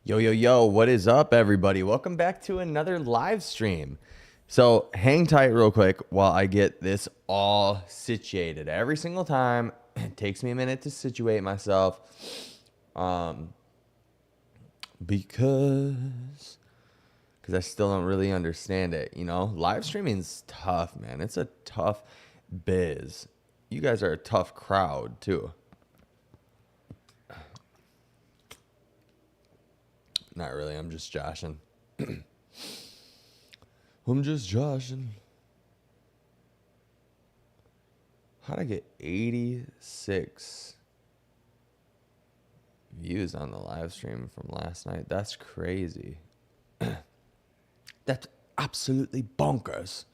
Yo, what is up, everybody? Welcome back to another live stream. So hang tight real quick while I get this all situated. Every single time, it takes me a minute to situate myself because I still don't really understand it. You know, live streaming's tough, man. It's a tough biz. You guys are a tough crowd, too. Not really. I'm just joshing. I'm just joshing. How'd I get 86 views on the live stream from last night? That's crazy. That's absolutely bonkers.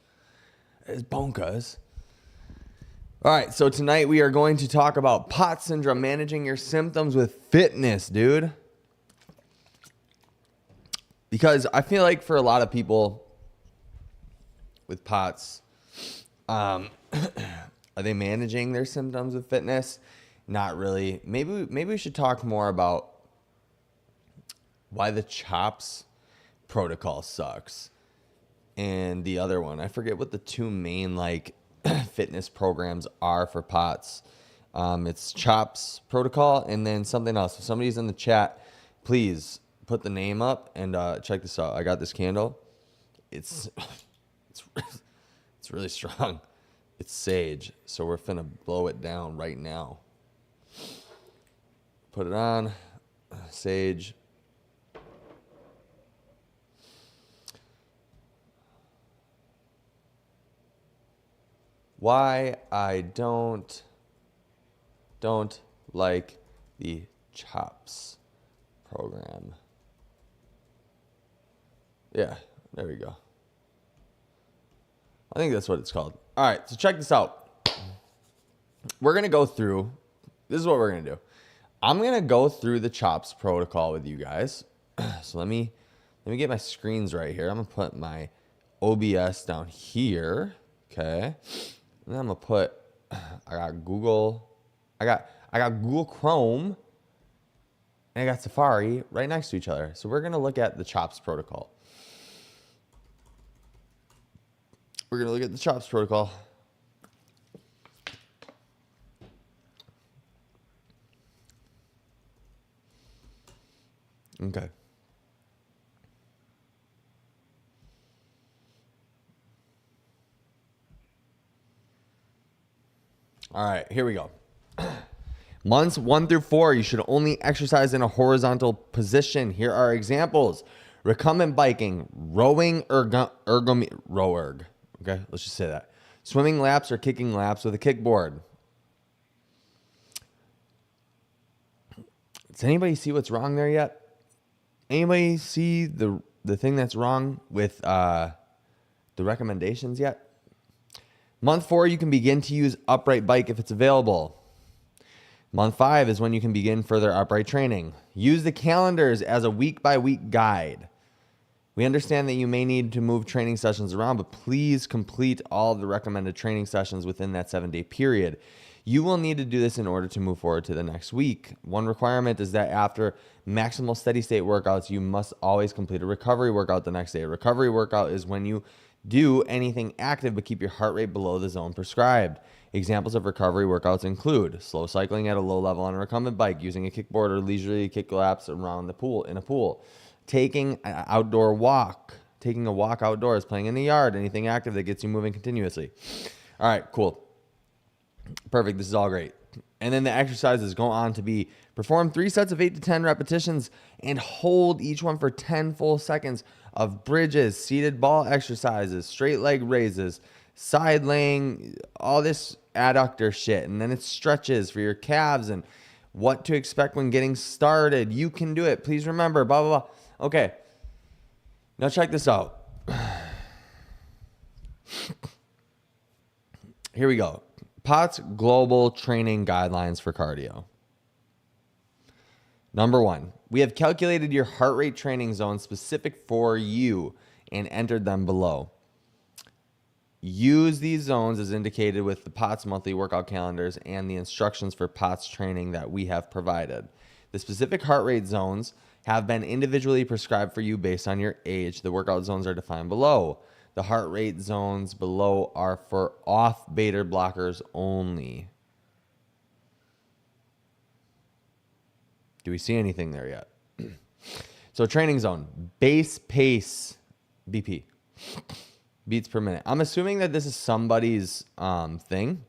It's bonkers. All right, so tonight we are going to talk about POTS syndrome, managing your symptoms with fitness, dude. Because I feel like for a lot of people with POTS, are they managing their symptoms with fitness? Not really. Maybe we should talk more about why the CHOPS protocol sucks. And the other one, I forget what the two main fitness programs are for POTS. It's CHOPS protocol and then something else. If somebody's in the chat, please put the name up and check this out. I got this candle. It's really strong. It's sage, so we're finna blow it down right now. Put it on. Sage. Why I don't like the CHOPS program. Yeah, there we go. I think that's what it's called. All right, so check this out. We're going to go through, this is what we're going to do. I'm going to go through the CHOPS protocol with you guys. So let me get my screens right here. I'm going to put my OBS down here, okay? And then I'm going to put, I got Google Chrome, and I got Safari right next to each other. So we're going to look at the CHOPS protocol. We're going to look at the CHOPS protocol. Okay. All right, here we go. Months 1 through 4, you should only exercise in a horizontal position. Here are examples. Recumbent biking, rowing, row-erg. Okay, let's just say that. Swimming laps or kicking laps with a kickboard. Does anybody see what's wrong there yet? Anybody see the thing that's wrong with the recommendations yet? Month 4, you can begin to use upright bike if it's available. Month 5 is when you can begin further upright training. Use the calendars as a week-by-week guide. We understand that you may need to move training sessions around, but please complete all of the recommended training sessions within that 7-day period. You will need to do this in order to move forward to the next week. One requirement is that after maximal steady state workouts, you must always complete a recovery workout the next day. A recovery workout is when you do anything active but keep your heart rate below the zone prescribed. Examples of recovery workouts include slow cycling at a low level on a recumbent bike, using a kickboard or leisurely kick laps around the pool in a pool, taking an outdoor walk, taking a walk outdoors, playing in the yard, anything active that gets you moving continuously. All right, cool. Perfect. This is all great. And then the exercises go on to be perform 3 sets of 8 to 10 repetitions and hold each one for 10 full seconds of bridges, seated ball exercises, straight leg raises, side laying, all this adductor shit. And then it's stretches for your calves and what to expect when getting started. You can do it. Please remember, blah, blah, blah. Okay. Now check this out. Here we go. POTS Global Training Guidelines for Cardio. Number 1, we have calculated your heart rate training zone specific for you and entered them below. Use these zones as indicated with the POTS monthly workout calendars and the instructions for POTS training that we have provided. The specific heart rate zones have been individually prescribed for you based on your age. The workout zones are defined below. The heart rate zones below are for off beta blockers only. Do we see anything there yet? So training zone, base pace, BP, beats per minute. I'm assuming that this is somebody's thing.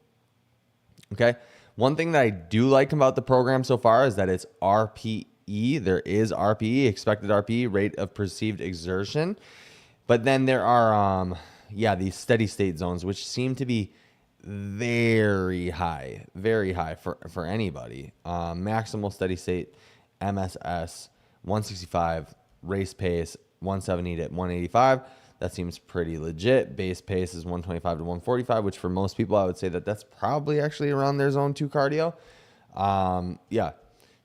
Okay. One thing that I do like about the program so far is that it's RPE. There is RPE, expected RPE, rate of perceived exertion. But then there are, these steady state zones, which seem to be very high for anybody. Maximal steady state, MSS, 165, race pace, 170 to 185. That seems pretty legit. Base pace is 125 to 145, which for most people, I would say that that's probably actually around their zone 2 cardio. So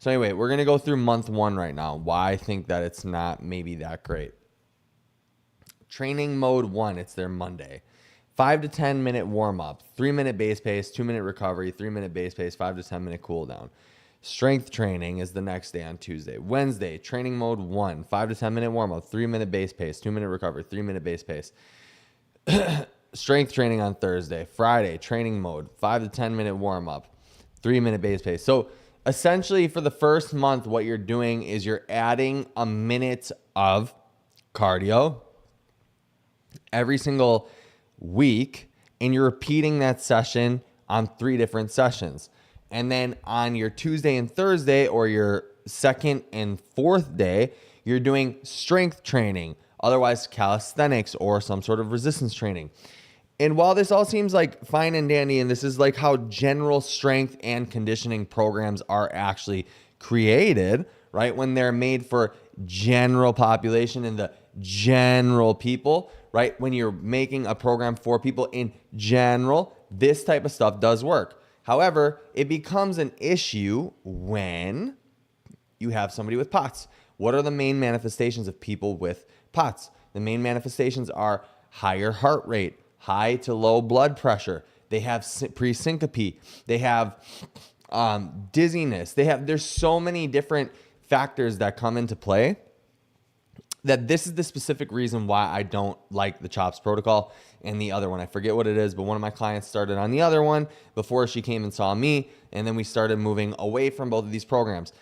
anyway, we're going to go through month 1 right now. Why I think that it's not maybe that great. Training mode 1, it's their Monday. 5 to 10 minute warm up, 3 minute base pace, 2 minute recovery, 3 minute base pace, 5 to 10 minute cool down. Strength training is the next day on Tuesday. Wednesday, training mode 1, 5 to 10 minute warm up, 3 minute base pace, 2 minute recovery, 3 minute base pace. Strength training on Thursday. Friday, training mode, 5 to 10 minute warm up, 3 minute base pace. So essentially for the first month, what you're doing is you're adding a minute of cardio every single week, and you're repeating that session on 3 different sessions. And then on your Tuesday and Thursday, or your second and fourth day, you're doing strength training, otherwise calisthenics or some sort of resistance training. And while this all seems like fine and dandy, and this is like how general strength and conditioning programs are actually created, right? When they're made for general population and the general people, right? When you're making a program for people in general, this type of stuff does work. However, it becomes an issue when you have somebody with POTS. What are the main manifestations of people with POTS? The main manifestations are higher heart rate, high to low blood pressure. They have presyncope. They have dizziness. There's so many different factors that come into play that this is the specific reason why I don't like the CHOPS protocol and the other one. I forget what it is, but one of my clients started on the other one before she came and saw me, and then we started moving away from both of these programs.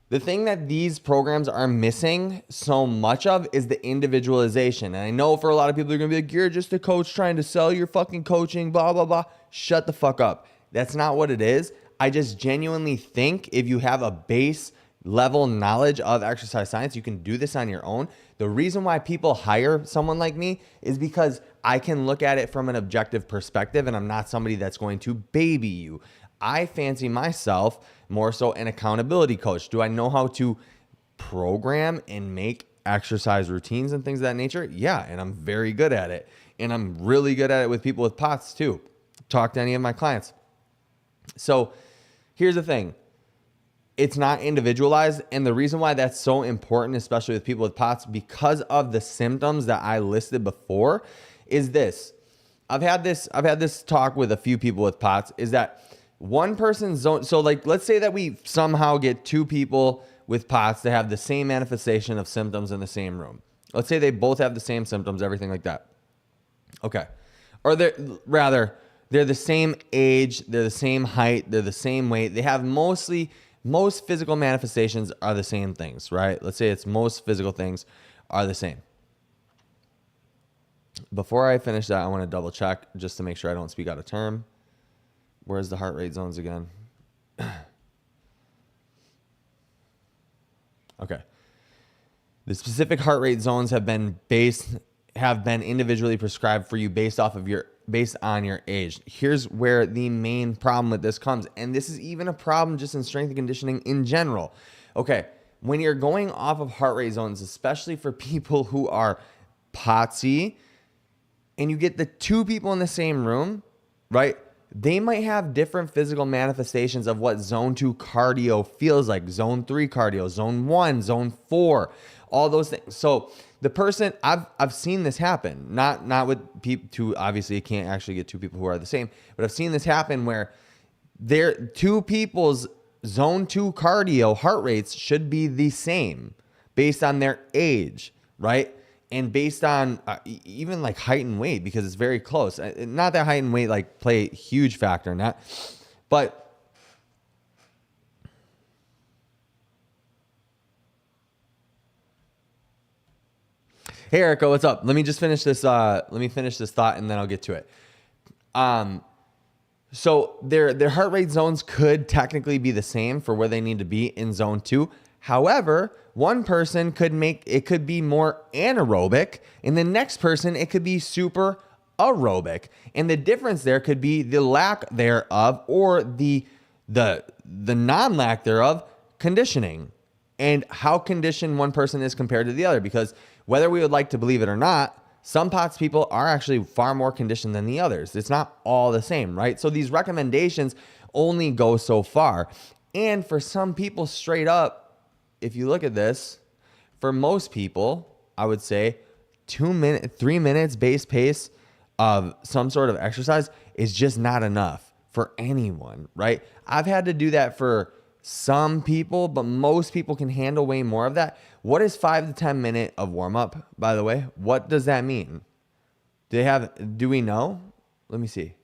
The thing that these programs are missing so much of is the individualization. And I know for a lot of people, they're going to be like, you're just a coach trying to sell your fucking coaching, blah, blah, blah. Shut the fuck up. That's not what it is. I just genuinely think if you have a base level knowledge of exercise science, you can do this on your own. The reason why people hire someone like me is because I can look at it from an objective perspective, and I'm not somebody that's going to baby you. I fancy myself more so an accountability coach. Do I know how to program and make exercise routines and things of that nature? Yeah, and I'm very good at it. And I'm really good at it with people with POTS too. Talk to any of my clients. So here's the thing. It's not individualized, and the reason why that's so important, especially with people with POTS, because of the symptoms that I listed before, is this. I've had this talk with a few people with POTS, is that one person's zone. So like, let's say that we somehow get 2 people with POTS that have the same manifestation of symptoms in the same room. Let's say they both have the same symptoms, everything like that. Okay. Or they're the same age, they're the same height, they're the same weight. They have most physical manifestations are the same things, right? Let's say it's most physical things are the same. Before I finish that, I want to double check just to make sure I don't speak out of term. Where's the heart rate zones again? Okay. The specific heart rate zones have been individually prescribed for you based on your age. Here's where the main problem with this comes. And this is even a problem just in strength and conditioning in general. Okay. When you're going off of heart rate zones, especially for people who are POTSy, and you get the 2 people in the same room, right? They might have different physical manifestations of what zone 2 cardio feels like, zone 3 cardio, zone 1, zone 4, all those things. So the person, I've seen this happen, not with people, 2, obviously you can't actually get 2 people who are the same, but I've seen this happen where 2 people's zone 2 cardio heart rates should be the same. based on their age, right? And based on even like height and weight, because it's very close. Not that height and weight like play a huge factor in that, but hey, Erica, what's up? Let me just finish this. Let me finish this thought, and then I'll get to it. So their heart rate zones could technically be the same for where they need to be in zone 2. However, one person could be more anaerobic, and the next person it could be super aerobic, and the difference there could be the lack thereof or the non-lack thereof conditioning, and how conditioned one person is compared to the other. Because whether we would like to believe it or not, some POTS people are actually far more conditioned than the others. It's not all the same, right? So these recommendations only go so far. And for some people, straight up, if you look at this, for most people, I would say 3 minutes base pace of some sort of exercise is just not enough for anyone, right? I've had to do that for some people, but most people can handle way more of that. What is 5 to 10 minute of warm up, by the way? What does that mean? Do we know? Let me see.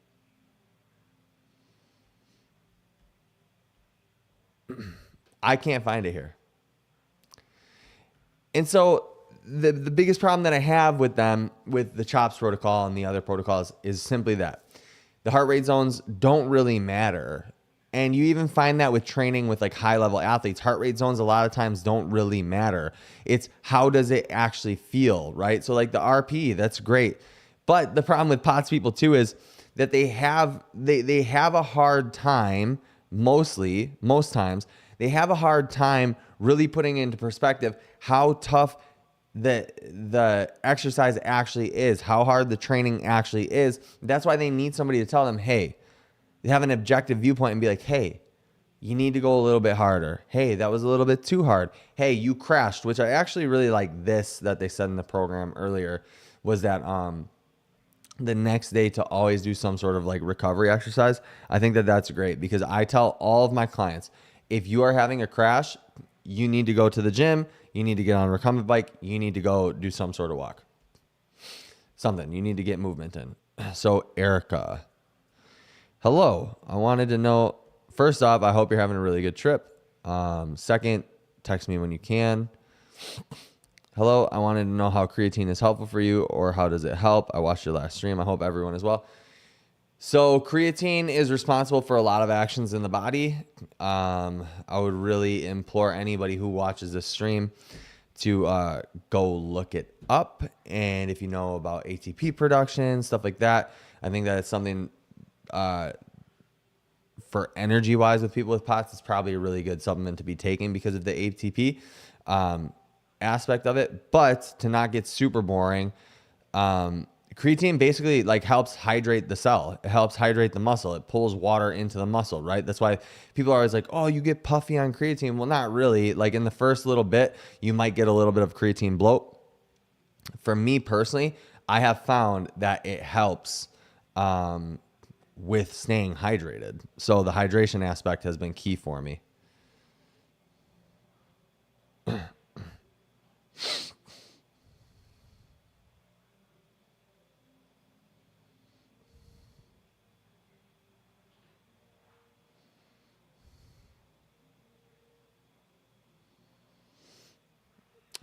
I can't find it here. And so the biggest problem that I have with them, with the CHOPS protocol and the other protocols, is simply that the heart rate zones don't really matter. And you even find that with training with like high level athletes, heart rate zones a lot of times don't really matter. It's how does it actually feel, right? So like the RP, that's great. But the problem with POTS people too is that they have a hard time, most times, they have a hard time really putting into perspective how tough the exercise actually is, how hard the training actually is. That's why they need somebody to tell them, hey, they have an objective viewpoint and be like, hey, you need to go a little bit harder. Hey, that was a little bit too hard. Hey, you crashed, which I actually really like this that they said in the program earlier, was that the next day to always do some sort of like recovery exercise. I think that that's great, because I tell all of my clients, if you are having a crash, you need to go to the gym, you need to get on a recumbent bike, you need to go do some sort of walk. Something, you need to get movement in. So Erica, hello, I wanted to know, first off, I hope you're having a really good trip. Second, text me when you can. Hello, I wanted to know how creatine is helpful for you, or how does it help? I watched your last stream. I hope everyone is well. So creatine is responsible for a lot of actions in the body. I would really implore anybody who watches this stream to go look it up. And if you know about ATP production, stuff like that, I think that it's something for energy wise with people with POTS, it's probably a really good supplement to be taking because of the ATP aspect of it. But to not get super boring, creatine basically like helps hydrate the cell. It helps hydrate the muscle. It pulls water into the muscle, right? That's why people are always like, oh, you get puffy on creatine. Well, not really. Like in the first little bit, you might get a little bit of creatine bloat. For me personally, I have found that it helps with staying hydrated. So the hydration aspect has been key for me.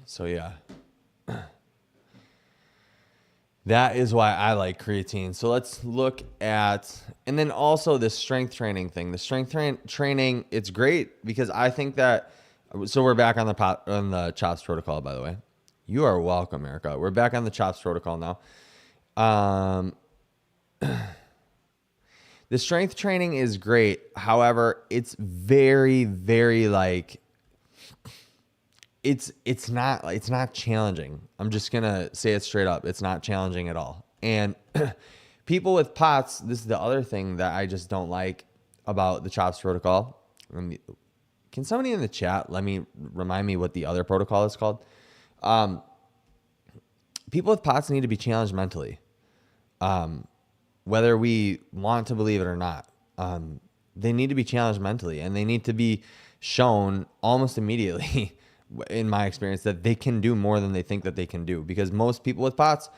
So yeah, that is why I like creatine. So let's look at, and then also the strength training thing. The strength training, it's great because I think that, so we're back on the CHOPS protocol, by the way. You are welcome, Erica. We're back on the CHOPS protocol now. The strength training is great. However, it's very, very like, it's not challenging. I'm just gonna say it straight up. It's not challenging at all. And people with POTS, this is the other thing that I just don't like about the CHOPS protocol. Can somebody in the chat remind me what the other protocol is called? People with POTS need to be challenged mentally, whether we want to believe it or not. They need to be challenged mentally, and they need to be shown almost immediately in my experience, that they can do more than they think that they can do, because most people with POTS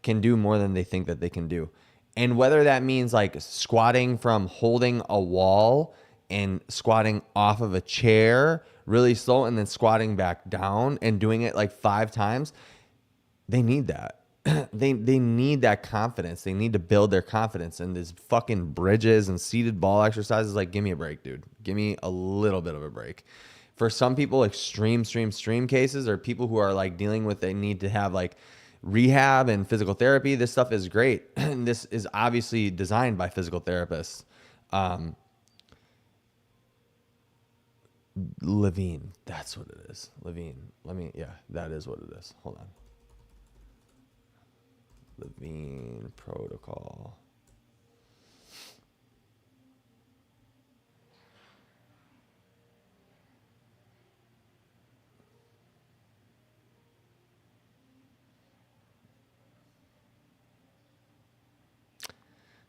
can do more than they think that they can do. And whether that means like squatting from holding a wall and squatting off of a chair really slow and then squatting back down and doing it like 5 times, they need that. They need that confidence. They need to build their confidence. And these fucking bridges and seated ball exercises, like, give me a break, dude. Give me a little bit of a break. For some people, extreme cases, or people who are like dealing with, they need to have like rehab and physical therapy, this stuff is great. And this is obviously designed by physical therapists. Levine, that's what it is. Levine. That is what it is. Hold on. Levine protocol.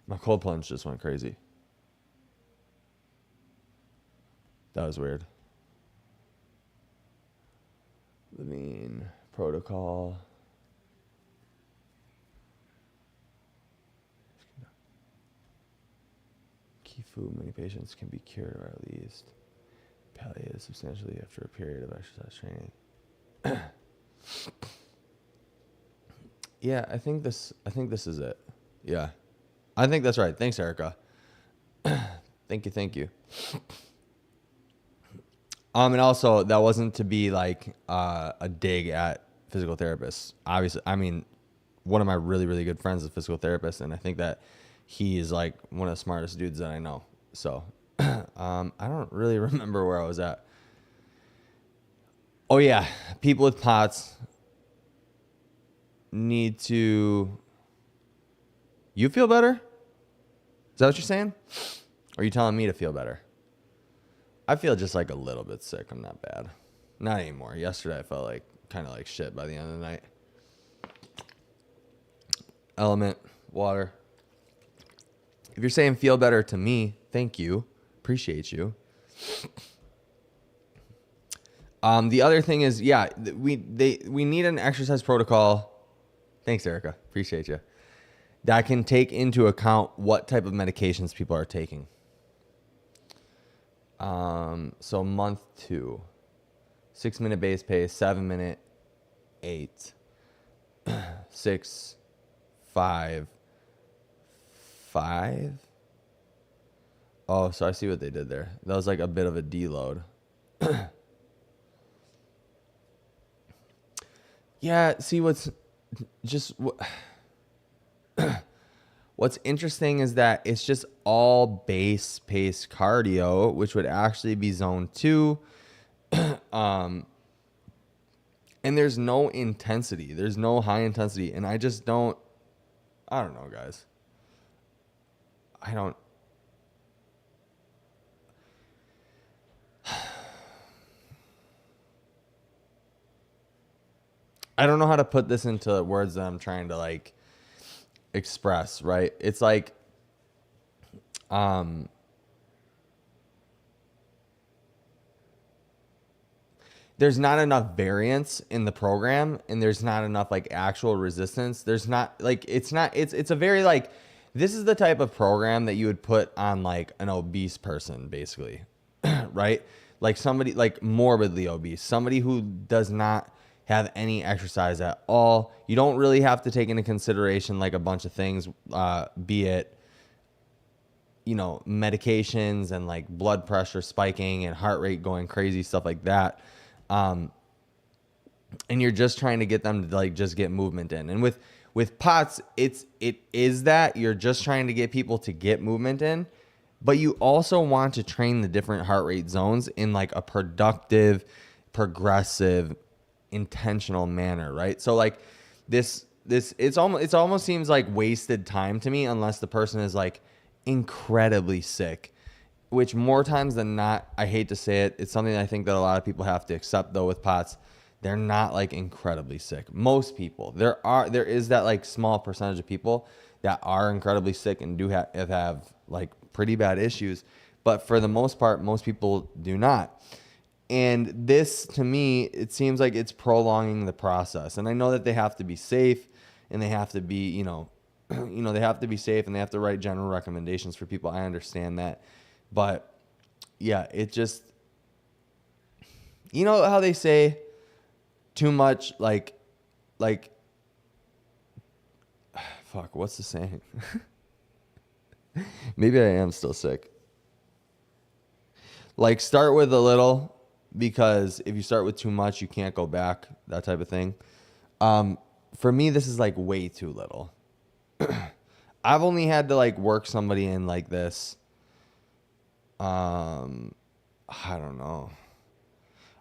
My cold plunge just went crazy. That was weird. Levine protocol. Kifu, many patients can be cured or at least palliated substantially after a period of exercise training. Yeah, I think this is it. Yeah. I think that's right. Thanks, Erica. Thank you. And also, that wasn't to be like a dig at physical therapists. Obviously, I mean, one of my really, really good friends is a physical therapist, and I think that he is like one of the smartest dudes that I know. So, I don't really remember where I was at. Oh yeah, people with POTS need to. You feel better? Is that what you're saying? Or are you telling me to feel better? I feel just like a little bit sick. I'm not bad. Not anymore. Yesterday I felt like kind of like shit by the end of the night. Element, water. If you're saying feel better to me, thank you. Appreciate you. The other thing is, yeah, we need an exercise protocol. Thanks, Erica. Appreciate you. That can take into account what type of medications people are taking. So month 2, 6-minute base pace, 7-minute, 8, 6, 5, 5. Oh, so I see what they did there. That was like a bit of a deload. Yeah, see what's interesting is that it's just all base pace cardio, which would actually be zone 2. And there's no intensity. There's no high intensity. And I don't know, guys. I don't know how to put this into words that I'm trying to like express, right? It's like, there's not enough variance in the program, and there's not enough like actual resistance. There's not like, it's a very like, this is the type of program that you would put on like an obese person, basically, right? Like somebody like morbidly obese, somebody who does not have any exercise at all. You don't really have to take into consideration like a bunch of things, be it, medications and like blood pressure spiking and heart rate going crazy, stuff like that. And you're just trying to get them to like just get movement in. And with POTS, it is that you're just trying to get people to get movement in, but you also want to train the different heart rate zones in like a productive, progressive, intentional manner, right? So like this it's almost seems like wasted time to me unless the person is like incredibly sick, which more times than not, I hate to say it, it's something I think that a lot of people have to accept though with POTS. They're not like incredibly sick. Most people, there is that like small percentage of people that are incredibly sick and do have like pretty bad issues, but for the most part, most people do not. And this, to me, it seems like it's prolonging the process. And I know that they have to be safe, and they have to be, they have to be safe, and they have to write general recommendations for people. I understand that. But yeah, it just, you know how they say too much, fuck, what's the saying? Maybe I am still sick. Like, start with a little, because if you start with too much, you can't go back, that type of thing. For me, this is like way too little. I've only had to like work somebody in like this. I don't know.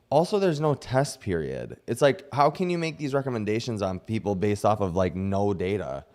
Also, there's no test period. It's like, how can you make these recommendations on people based off of like no data,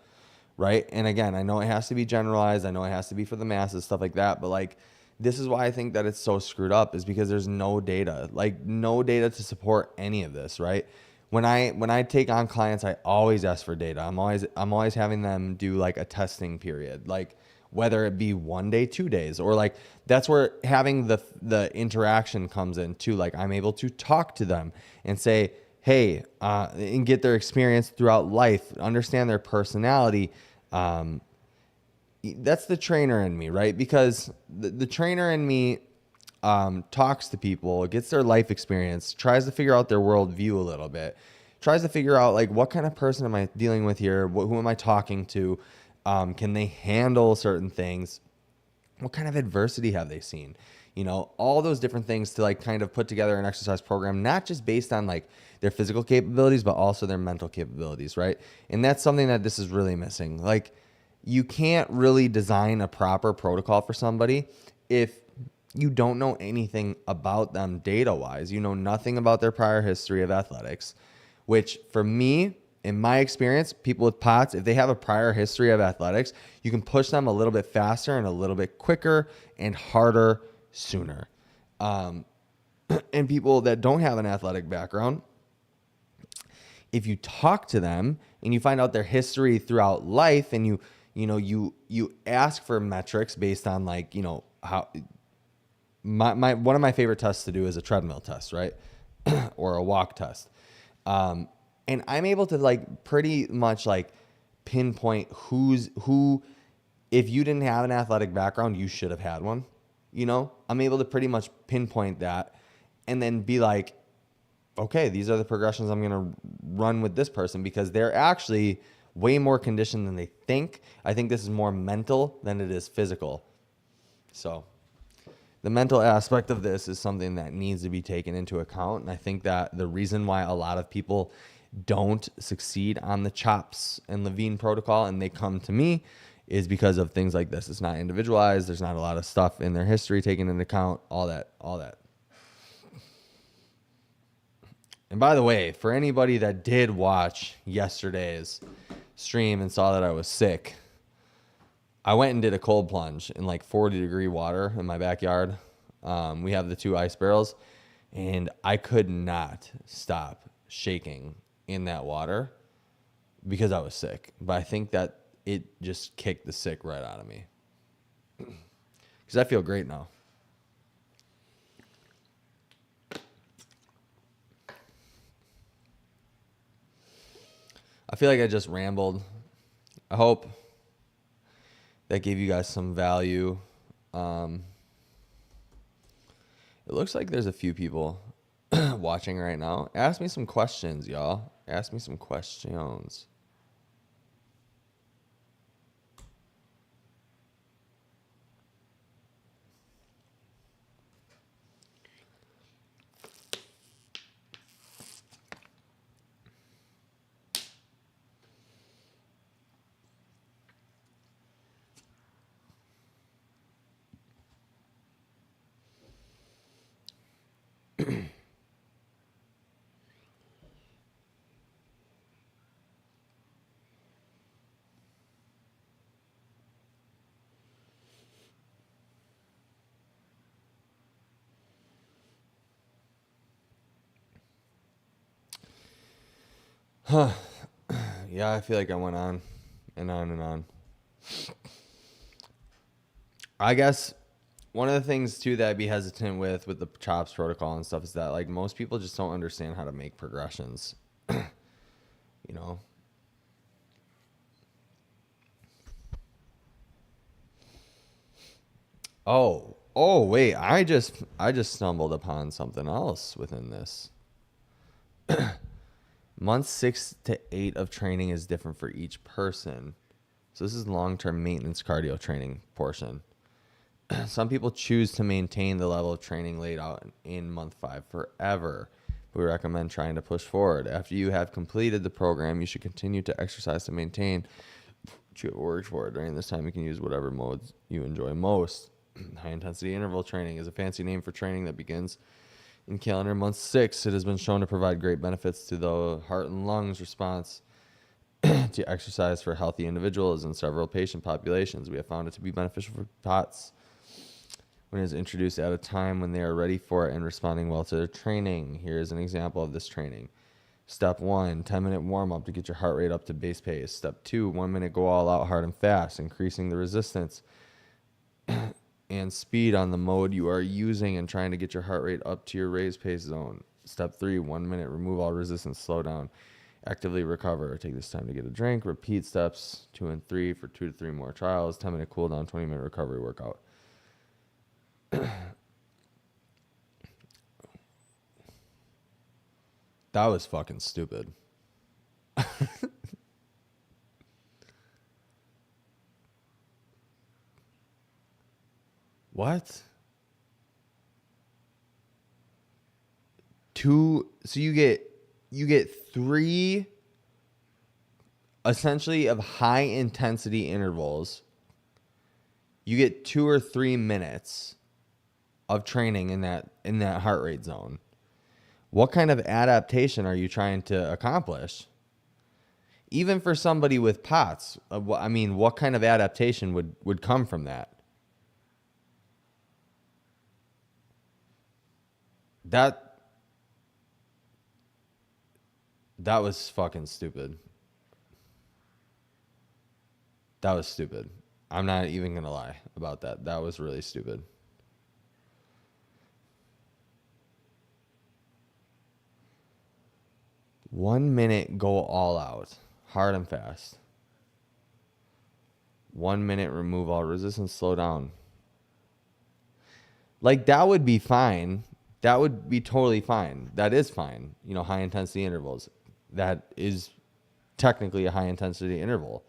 right? And again, I know it has to be generalized. I know it has to be for the masses, stuff like that. But like, this is why I think that it's so screwed up, is because there's no data, like no data to support any of this, right? When I take on clients, I always ask for data. I'm always having them do like a testing period, like whether it be 1 day, 2 days, or like that's where having the interaction comes in too. Like, I'm able to talk to them and say, hey, and get their experience throughout life, understand their personality. That's the trainer in me, right? Because the trainer in me talks to people, gets their life experience, tries to figure out their worldview a little bit, tries to figure out like, what kind of person am I dealing with here? Who am I talking to? Can they handle certain things? What kind of adversity have they seen? All those different things to like kind of put together an exercise program, not just based on like their physical capabilities, but also their mental capabilities, right? And that's something that this is really missing. Like, you can't really design a proper protocol for somebody if you don't know anything about them data-wise. You know nothing about their prior history of athletics, which for me, in my experience, people with POTS, if they have a prior history of athletics, you can push them a little bit faster and a little bit quicker and harder sooner. And people that don't have an athletic background, if you talk to them and you find out their history throughout life, and you ask for metrics based on like, how my one of my favorite tests to do is a treadmill test, right? Or a walk test. And I'm able to like pretty much like pinpoint who, if you didn't have an athletic background, you should have had one. I'm able to pretty much pinpoint that, and then be like, okay, these are the progressions I'm going to run with this person, because they're actually way more conditioned than they think. I think this is more mental than it is physical. So the mental aspect of this is something that needs to be taken into account. And I think that the reason why a lot of people don't succeed on the CHOPS and Levine protocol, and they come to me, is because of things like this. It's not individualized. There's not a lot of stuff in their history taken into account, all that. And by the way, for anybody that did watch yesterday's stream and saw that I was sick, I went and did a cold plunge in like 40-degree water in my backyard. We have the 2 ice barrels, and I could not stop shaking in that water because I was sick. But I think that it just kicked the sick right out of me, because I feel great now. I feel like I just rambled. I hope that gave you guys some value. It looks like there's a few people watching right now. Ask me some questions, y'all. Ask me some questions. Yeah, I feel like I went on and on and on. I guess one of the things too that I'd be hesitant with the CHOPS protocol and stuff is that like most people just don't understand how to make progressions. You know. Oh, wait, I just stumbled upon something else within this. Month 6 to 8 of training is different for each person. So this is long-term maintenance cardio training portion. Some people choose to maintain the level of training laid out in month 5 forever. We recommend trying to push forward. After you have completed the program, you should continue to exercise to maintain what you have worked for. During this time, you can use whatever modes you enjoy most. High intensity interval training is a fancy name for training that begins in calendar month 6. It has been shown to provide great benefits to the heart and lungs response to exercise for healthy individuals in several patient populations. We have found it to be beneficial for POTS when it is introduced at a time when they are ready for it and responding well to their training. Here is an example of this training. Step 1, 10-minute warm-up to get your heart rate up to base pace. Step 2, 1 minute go all out hard and fast, increasing the resistance and speed on the mode you are using and trying to get your heart rate up to your raised pace zone. Step 3, 1 minute, remove all resistance, slow down, actively recover. Take this time to get a drink. Repeat steps 2 and 3 for 2 to 3 more trials. 10-minute cool down, 20-minute recovery workout. That was fucking stupid. What? So you get 3 essentially of high intensity intervals. You get 2 or 3 minutes of training in that heart rate zone. What kind of adaptation are you trying to accomplish? Even for somebody with POTS, I mean, what kind of adaptation would come from that? That was fucking stupid. That was stupid. I'm not even going to lie about that. That was really stupid. One minute, go all out, hard and fast. 1 minute, remove all resistance, slow down. Like, that would be fine. That would be totally fine. That is fine. You know, high intensity intervals. That is technically a high intensity interval.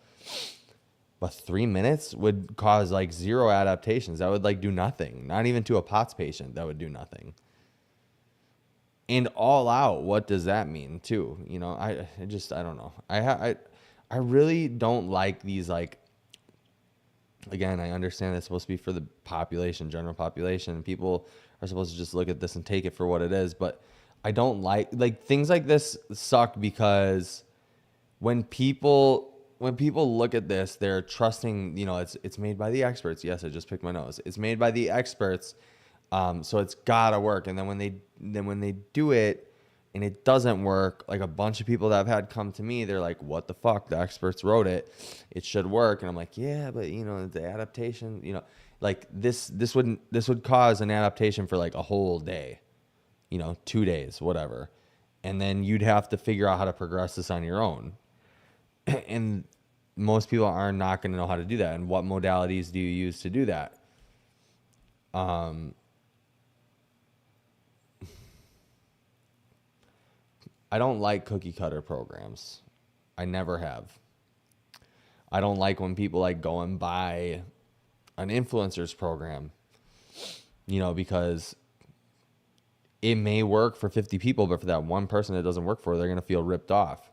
But 3 minutes would cause like 0 adaptations. That would like do nothing. Not even to a POTS patient, that would do nothing. And all out, what does that mean too? You know, I don't know. I really don't like these, like, again, I understand it's supposed to be for the population, general population. People are supposed to just look at this and take it for what it is. But I don't like things like this suck because when people look at this, they're trusting, you know, it's made by the experts. Yes, I just picked my nose. It's made by the experts. So it's gotta work. And then when they do it and it doesn't work, like a bunch of people that I've had come to me, they're like, what the fuck? The experts wrote it. It should work. And I'm like, yeah, but you know, the adaptation, you know, like this would cause an adaptation for like a whole day, you know, 2 days, whatever. And then you'd have to figure out how to progress this on your own. And most people are not going to know how to do that. And what modalities do you use to do that? I don't like cookie cutter programs. I never have. I don't like when people like go and buy an influencer's program, you know, because it may work for 50 people, but for that one person it doesn't work for, they're going to feel ripped off.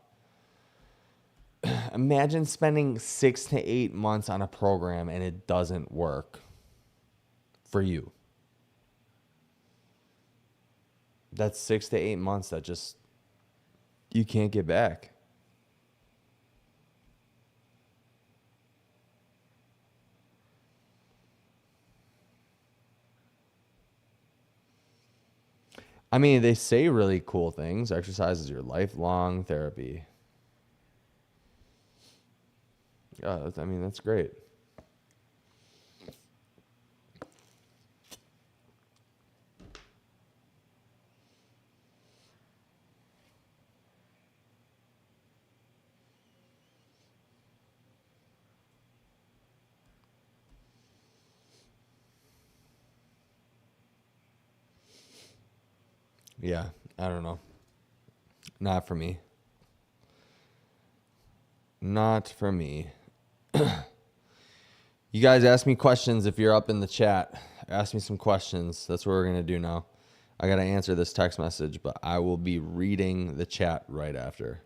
Imagine spending 6 to 8 months on a program and it doesn't work for you. That's 6 to 8 months that just you can't get back. I mean, they say really cool things. Exercise is your lifelong therapy. Yeah, I mean, that's great. Yeah, I don't know. Not for me. Not for me. You guys ask me questions if you're up in the chat. Ask me some questions. That's what we're going to do now. I got to answer this text message, but I will be reading the chat right after.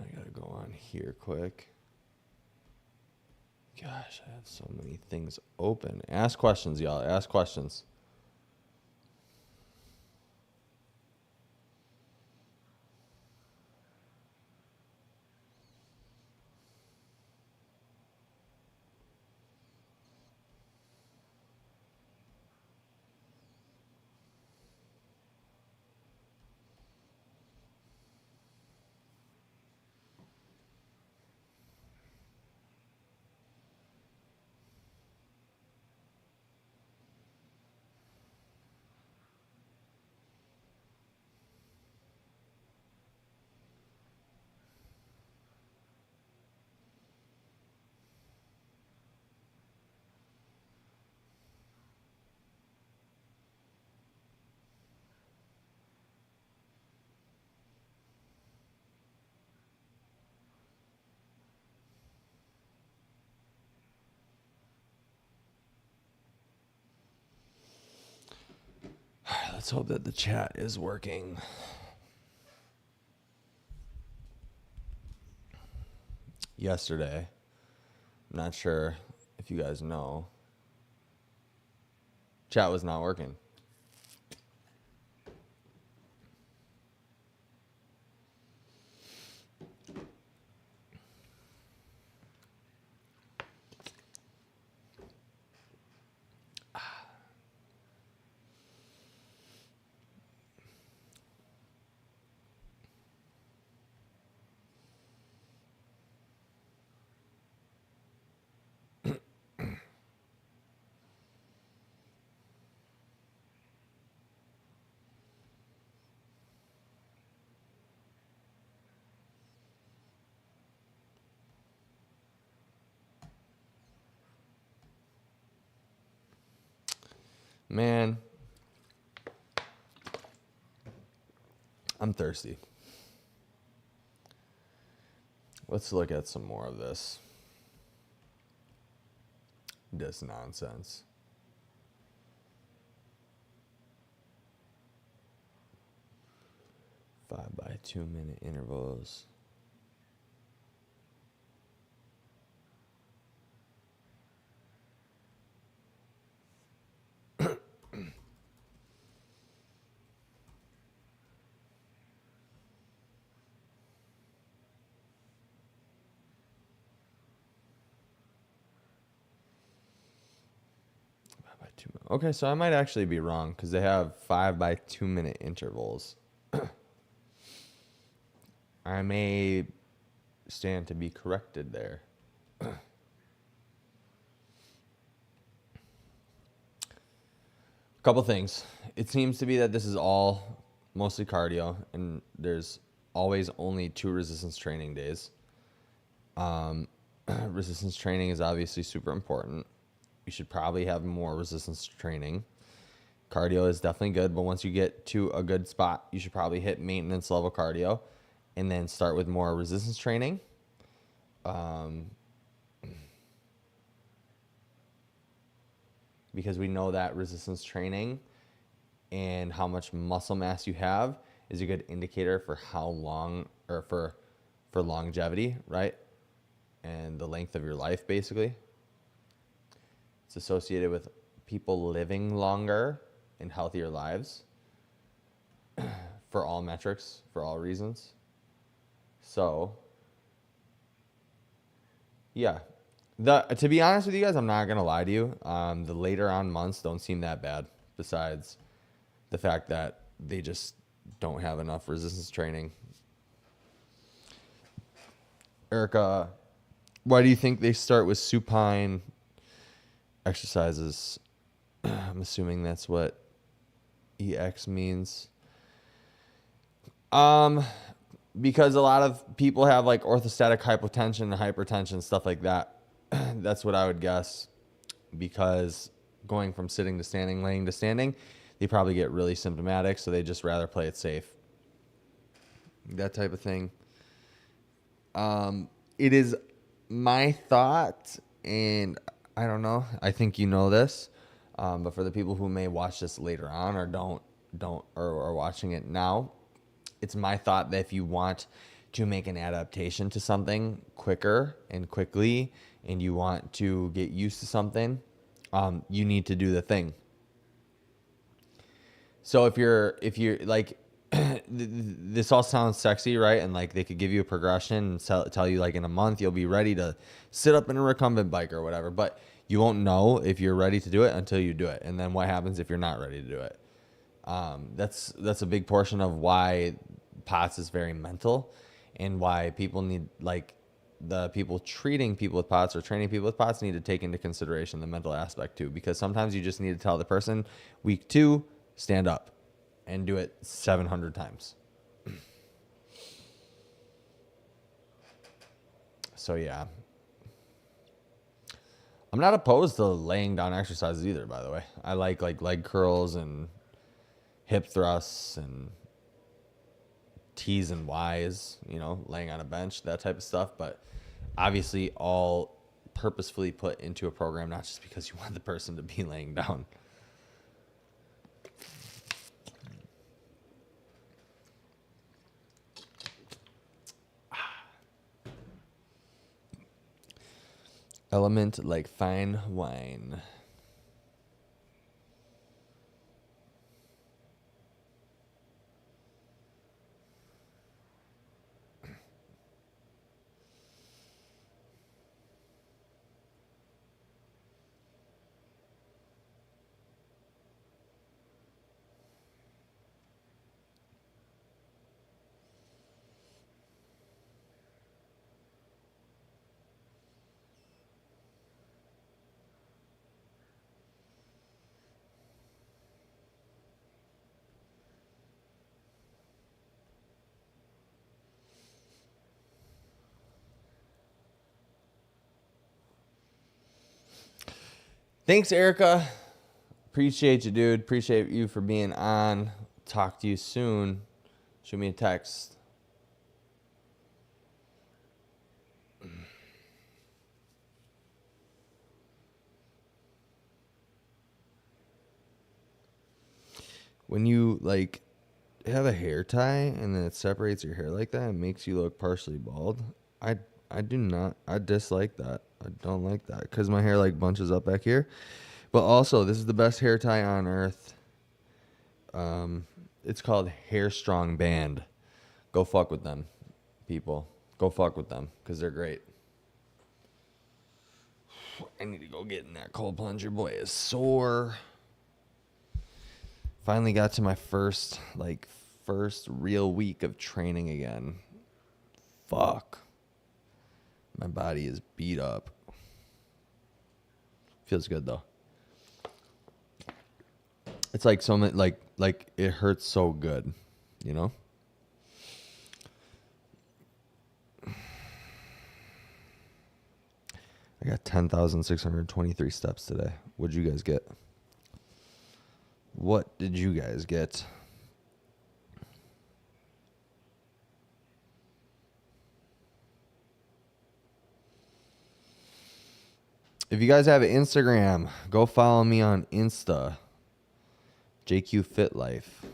I got to go on here quick. Gosh, I have so many things open. Ask questions, y'all. Ask questions. Let's hope that the chat is working. Yesterday, I'm not sure if you guys know, chat was not working. Man, I'm thirsty. Let's look at some more of this. This nonsense. 5x2 minute intervals. Okay, so I might actually be wrong because they have 5x2 minute intervals. I may stand to be corrected there. Couple things. It seems to be that this is all mostly cardio, and there's always only 2 resistance training days. Resistance training is obviously super important. You should probably have more resistance training. Cardio is definitely good, but once you get to a good spot, you should probably hit maintenance level cardio and then start with more resistance training. Because we know that resistance training and how much muscle mass you have is a good indicator for how long, or for longevity, right? and the length of your life, basically. It's associated with people living longer and healthier lives for all metrics, for all reasons. So, yeah. To be honest with you guys, I'm not going to lie to you. The later on months don't seem that bad, besides the fact that they just don't have enough resistance training. Erica, why do you think they start with supine exercises? I'm assuming that's what EX means. Because a lot of people have like orthostatic hypotension and hypertension, stuff like that. That's what I would guess. Because going from sitting to standing, laying to standing, they probably get really symptomatic, so they just rather play it safe. That type of thing. It is my thought, and I don't know, I think you know this, but for the people who may watch this later on or don't or are watching it now, it's my thought that if you want to make an adaptation to something quicker and quickly, and you want to get used to something, you need to do the thing. So if you're like, this all sounds sexy, right? And like they could give you a progression and tell you like in a month you'll be ready to sit up in a recumbent bike or whatever, but you won't know if you're ready to do it until you do it. And then what happens if you're not ready to do it? That's a big portion of why POTS is very mental, and why people need, like, the people treating people with POTS or training people with POTS need to take into consideration the mental aspect too, because sometimes you just need to tell the person, week 2, stand up and do it 700 times. So yeah, I'm not opposed to laying down exercises either, by the way. I like leg curls and hip thrusts and T's and Y's, laying on a bench, that type of stuff. But obviously all purposefully put into a program, not just because you want the person to be laying down. Element like fine wine. Thanks, Erica. Appreciate you, dude. Appreciate you for being on. Talk to you soon. Shoot me a text. When you like have a hair tie and then it separates your hair like that and makes you look partially bald, I dislike that. I don't like that because my hair like bunches up back here. But also, this is the best hair tie on earth. It's called Hair Strong Band. Go fuck with them, people. Go fuck with them because they're great. I need to go get in that cold plunge. Your boy is sore. Finally got to my first real week of training again. Fuck. My body is beat up. Feels good though. It's like so much, like it hurts so good, I got 10,623 steps today. What'd you guys get? What did you guys get? If you guys have an Instagram, go follow me on Insta. JQ Fit Life.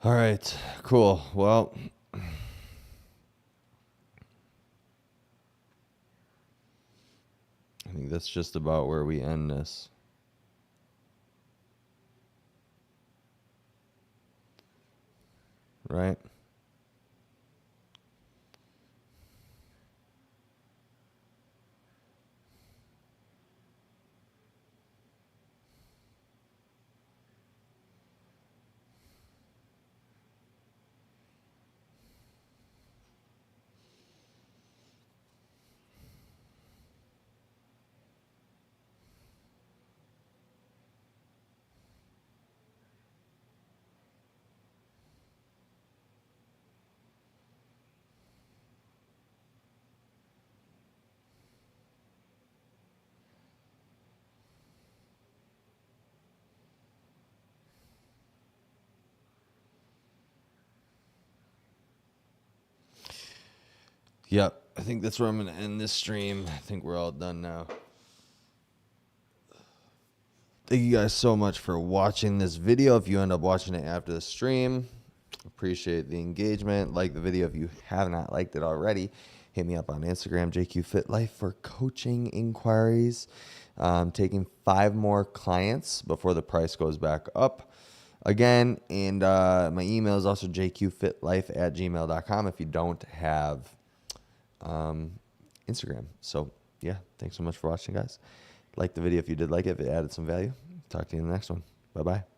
All right, cool. Well, I think that's just about where we end this. Right? Yep. I think that's where I'm going to end this stream. I think we're all done now. Thank you guys so much for watching this video. If you end up watching it after the stream, appreciate the engagement. Like the video if you have not liked it already. Hit me up on Instagram, JQFitLife, for coaching inquiries. Taking 5 more clients before the price goes back up again. And my email is also jqfitlife@gmail.com if you don't have Instagram. So yeah, thanks so much for watching, guys. Like the video if you did like it, if it added some value. Talk to you in the next one. Bye-bye.